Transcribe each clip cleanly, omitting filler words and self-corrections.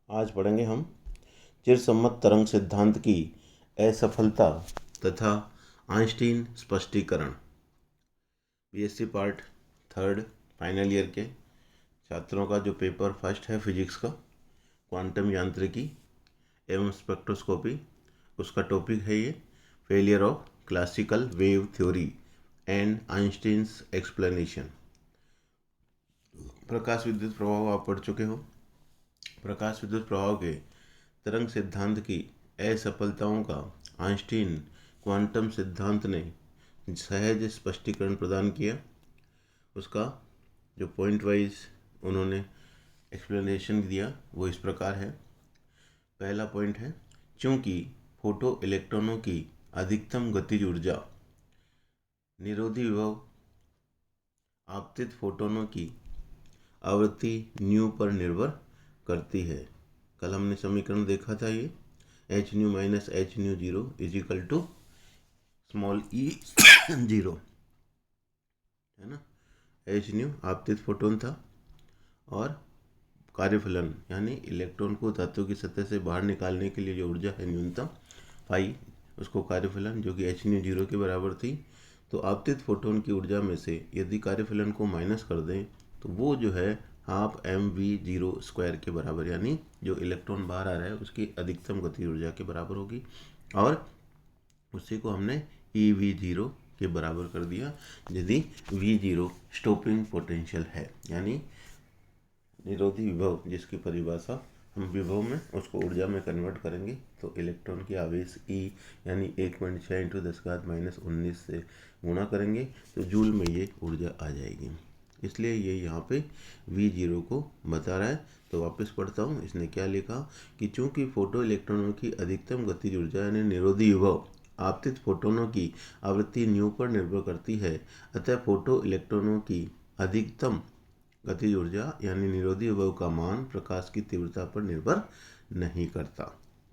आज पढ़ेंगे हम चिरसम्मत तरंग सिद्धांत की असफलता तथा आइंस्टीन स्पष्टीकरण। BSc part third final year के छात्रों का जो पेपर फर्स्ट है फिजिक्स का, क्वांटम यांत्रिकी एवं स्पेक्ट्रोस्कोपी, उसका टॉपिक है ये failure of classical wave theory and Einstein's explanation. प्रकाश विद्युत प्रभाव आप पढ़ चुके हो। प्रकाश विद्युत प्रभाव के तरंग सिद्धांत की असफलताओं का आइंस्टीन क्वांटम सिद्धांत ने सहज स्पष्टीकरण प्रदान किया। उसका जो पॉइंट वाइज उन्होंने एक्सप्लेनेशन दिया वो इस प्रकार है। पहला पॉइंट है, चूंकि फोटो इलेक्ट्रॉनों की अधिकतम गतिज ऊर्जा निरोधी विभव आपतित फोटोनों की आवृत्ति न्यू पर निर्भर करती है। कल हमने समीकरण देखा था, ये H nu minus H nu zero is equal to small E zero है ना। एच न्यू आपतित फोटोन था और कार्यफलन यानी इलेक्ट्रॉन को धातु की सतह से बाहर निकालने के लिए जो ऊर्जा है न्यूनतम पाई, उसको कार्यफलन जो कि एच न्यू जीरो के बराबर थी। तो आपतित फोटोन की ऊर्जा में से यदि कार्यफलन को माइनस कर दें तो वो जो है half M V zero square के बराबर, यानी जो इलेक्ट्रॉन बाहर आ रहा है उसकी अधिकतम गति ऊर्जा के बराबर होगी। और उसी को हमने ई वी जीरो के बराबर कर दिया यदि वी जीरो स्टॉपिंग पोटेंशियल है, यानी निरोधी विभव जिसकी परिभाषा हम विभव में उसको ऊर्जा में कन्वर्ट करेंगे तो इलेक्ट्रॉन की आवेश ई यानी 1.6 इंटू 10⁻19 से गुणा करेंगे तो जूल में ये ऊर्जा आ जाएगी। इसलिए ये यहाँ पे V0 को बता रहा है। तो वापस पढ़ता हूँ, इसने क्या लिखा कि चूंकि फोटो इलेक्ट्रॉनों की अधिकतम गतिज ऊर्जा यानी निरोधी विभव आपतित फोटोनों की आवृत्ति न्यू पर निर्भर करती है, अतः फोटो इलेक्ट्रॉनों की अधिकतम गतिज ऊर्जा यानी निरोधी विभव का मान प्रकाश की तीव्रता पर निर्भर नहीं करता।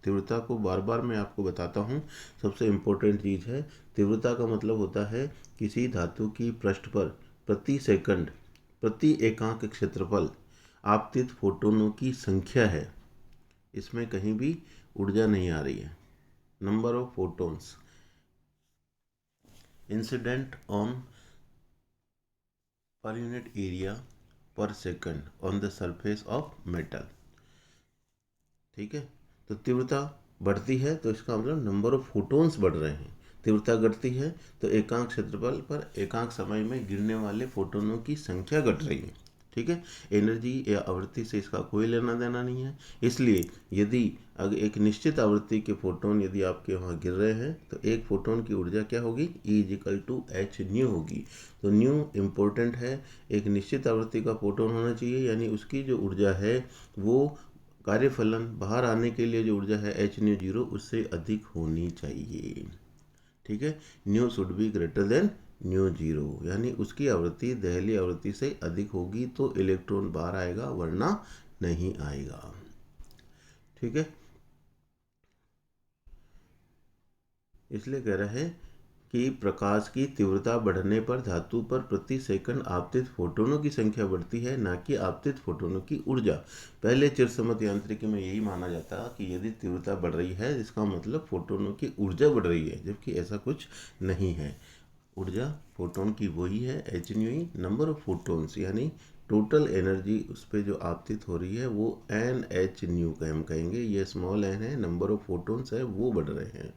तीव्रता को बार बार मैं आपको बताता हूँ, सबसे इम्पोर्टेंट चीज़ है। तीव्रता का मतलब होता है किसी धातु की पृष्ठ पर प्रति सेकंड प्रति एकांक क्षेत्रफल आपतित फोटोनों की संख्या है। इसमें कहीं भी ऊर्जा नहीं आ रही है। Number of photons incident on per unit area per second on the surface of metal. ठीक है, तो तीव्रता बढ़ती है तो इसका मतलब नंबर ऑफ फोटोन्स बढ़ रहे हैं। तीव्रता घटती है तो एकांक क्षेत्रफल पर एकांक समय में गिरने वाले फोटोनों की संख्या घट रही है। ठीक है, एनर्जी या आवृत्ति से इसका कोई लेना देना नहीं है। इसलिए यदि अगर एक निश्चित आवृत्ति के फोटोन यदि आपके वहाँ गिर रहे हैं तो एक फोटोन की ऊर्जा क्या होगी, E equal to H nu होगी। तो न्यू इम्पोर्टेंट है, एक निश्चित आवृत्ति का फोटोन होना चाहिए यानी उसकी जो ऊर्जा है वो कार्यफलन बाहर आने के लिए जो ऊर्जा है एच न्यू जीरो उससे अधिक होनी चाहिए। ठीक है, new should be greater than nu zero, यानी उसकी आवृत्ति दहली आवृत्ति से अधिक होगी तो इलेक्ट्रॉन बाहर आएगा वरना नहीं आएगा। ठीक है, इसलिए कह रहा है कि प्रकाश की तीव्रता बढ़ने पर धातु पर प्रति सेकंड आपतित फोटोनों की संख्या बढ़ती है, ना कि आपतित फोटोनों की ऊर्जा। पहले चिरसम्मत यांत्रिकी में यही माना जाता कि यदि तीव्रता बढ़ रही है इसका मतलब फोटोनों की ऊर्जा बढ़ रही है, जबकि ऐसा कुछ नहीं है। ऊर्जा फोटोन की वही है H new E, number of photons यानी टोटल एनर्जी उस पर जो आपतित हो रही है वो एन एच न्यू का हम कहेंगे। ये स्मॉल एन है, नंबर ऑफ फोटोन्स है वो बढ़ रहे हैं,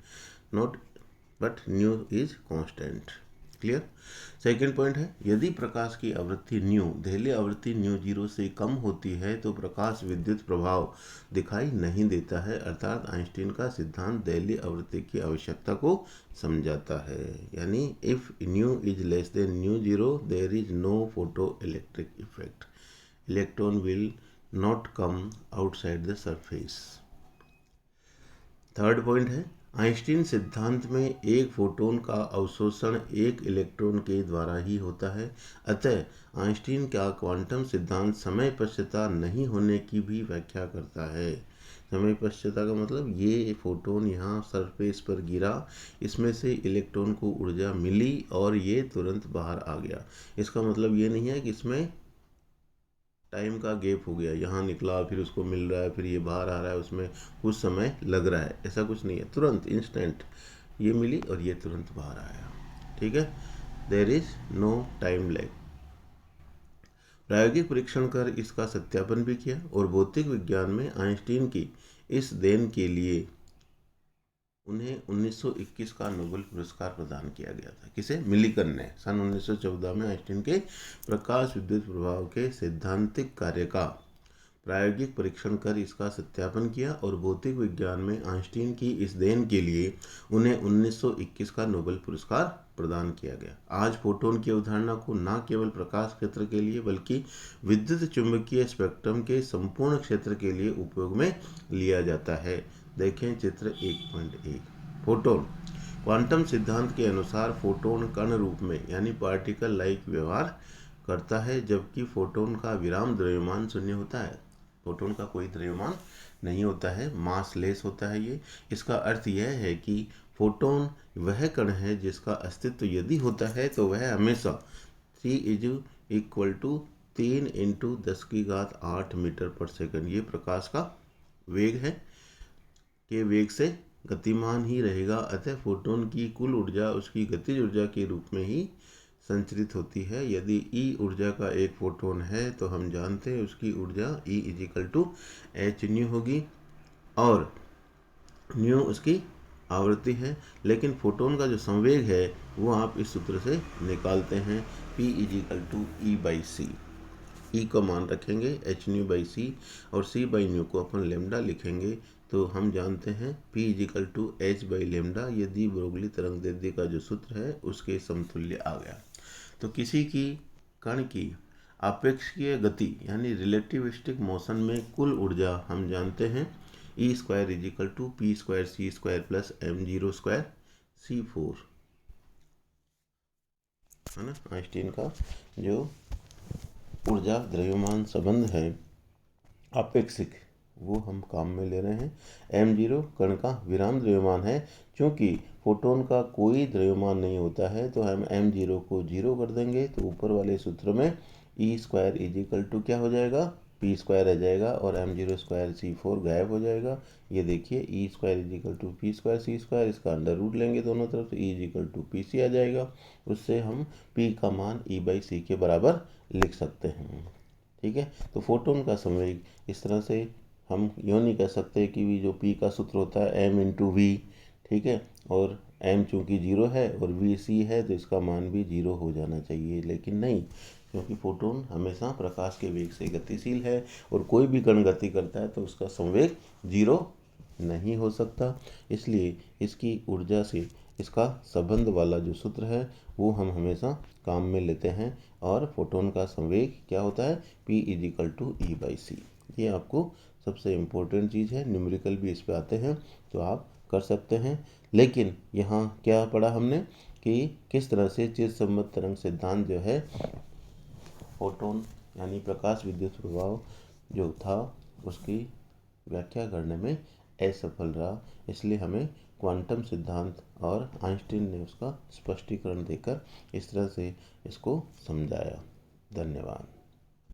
not but new is constant. Clear. Second point है, यदि प्रकाश की आवृत्ति न्यू दहली आवृत्ति न्यू जीरो से कम होती है तो प्रकाश विद्युत प्रभाव दिखाई नहीं देता है, अर्थात आइंस्टीन का सिद्धांत दहली आवृत्ति की आवश्यकता को समझाता है। यानी if nu is less than nu zero there is no photo electric effect, electron will not come outside the surface. Third point है, आइंस्टीन सिद्धांत में एक फोटोन का अवशोषण एक इलेक्ट्रॉन के द्वारा ही होता है, अतः आइंस्टीन का क्वांटम सिद्धांत समय पश्चता नहीं होने की भी व्याख्या करता है। समय पश्चता का मतलब ये फोटोन यहाँ सरफेस पर गिरा, इसमें से इलेक्ट्रॉन को ऊर्जा मिली और ये तुरंत बाहर आ गया। इसका मतलब ये नहीं है कि इसमें टाइम का गैप हो गया, यहाँ निकला फिर उसको मिल रहा है, फिर ये बाहर आ रहा है, उसमें कुछ समय लग रहा है, ऐसा कुछ नहीं है। तुरंत इंस्टेंट ये मिली और ये तुरंत बाहर आया। ठीक है, there is no time lag. प्रायोगिक परीक्षण कर इसका सत्यापन भी किया और भौतिक विज्ञान में आइंस्टीन की इस देन के लिए उन्हें 1921 का नोबेल पुरस्कार प्रदान किया गया था। किसे? मिलिकन ने सन 1914 में आइंस्टीन के प्रकाश विद्युत प्रभाव के सैद्धांतिक कार्य का प्रायोगिक परीक्षण कर इसका सत्यापन किया और भौतिक विज्ञान में आइंस्टीन की इस देन के लिए उन्हें 1921 का नोबेल पुरस्कार प्रदान किया गया। आज फोटोन की अवधारणा को न केवल प्रकाश क्षेत्र के लिए बल्कि विद्युत चुंबकीय स्पेक्ट्रम के संपूर्ण क्षेत्र के लिए उपयोग में लिया जाता है। देखें चित्र 1.1। फोटोन क्वांटम सिद्धांत के अनुसार फोटोन कण रूप में यानी पार्टिकल लाइक व्यवहार करता है, जबकि फोटोन का विराम द्रव्यमान शून्य होता है। फोटोन का कोई द्रव्यमान नहीं होता है, मास लेस होता है ये। इसका अर्थ यह है कि फोटोन वह कण है जिसका अस्तित्व यदि होता है तो वह हमेशा 3 × 10⁸ मीटर पर सेकंड, ये प्रकाश का वेग है, के वेग से गतिमान ही रहेगा। अतः फोटोन की कुल ऊर्जा उसकी गतिज ऊर्जा के रूप में ही संचरित होती है। यदि E ऊर्जा का एक फोटोन है तो हम जानते हैं उसकी ऊर्जा E = h होगी और न्यू उसकी आवृत्ति है। लेकिन फोटोन का जो संवेग है वो आप इस सूत्र से निकालते हैं, P = E/c। E का मान रखेंगे h/c और c/ν को अपन लेमडा लिखेंगे, तो हम जानते हैं P = h/λ। यदि ब्रोगली तरंग दैर्ध्य का जो सूत्र है उसके समतुल्य आ गया। तो किसी की कण की आपेक्षिकीय गति यानी रिलेटिविस्टिक मोशन में कुल ऊर्जा हम जानते हैं E² = p²c² + m02 c4, है ना। आइंस्टीन का जो ऊर्जा द्रव्यमान संबंध है आपेक्षिक, वो हम काम में ले रहे हैं। m0 कण का विराम द्रव्यमान है। चूंकि फोटोन का कोई द्रव्यमान नहीं होता है तो हम m0 को 0 कर देंगे, तो ऊपर वाले सूत्र में E² क्या हो जाएगा? p² रह जाएगा और m02 c4 गायब हो जाएगा। ये देखिए E² = p²c², इसका अंडर रूट लेंगे दोनों तरफ तो E = pc आ जाएगा। उससे हम p का मान E/c के बराबर लिख सकते हैं। ठीक है, तो फोटोन का संवेग इस तरह से हम यूँ नहीं कह सकते कि जो P का सूत्र होता है m/v, ठीक है, और m चूँकि 0 है और v c है तो इसका मान भी 0 हो जाना चाहिए, लेकिन नहीं, क्योंकि फोटोन हमेशा प्रकाश के वेग से गतिशील है और कोई भी कण गति करता है तो उसका संवेग 0 नहीं हो सकता। इसलिए इसकी ऊर्जा से इसका संबंध वाला जो सूत्र है वो हम हमेशा काम में लेते हैं और फोटोन का संवेग क्या होता है? P = E/c। ये आपको सबसे इम्पोर्टेंट चीज़ है। न्यूमेरिकल भी इस पे आते हैं तो आप कर सकते हैं। लेकिन यहाँ क्या पढ़ा हमने कि किस तरह से चिरसम्मत तरंग सिद्धांत जो है फोटोन यानी प्रकाश विद्युत प्रभाव जो था उसकी व्याख्या करने में असफल रहा। इसलिए हमें क्वांटम सिद्धांत और आइंस्टीन ने उसका स्पष्टीकरण देकर इस तरह से इसको समझाया। धन्यवाद।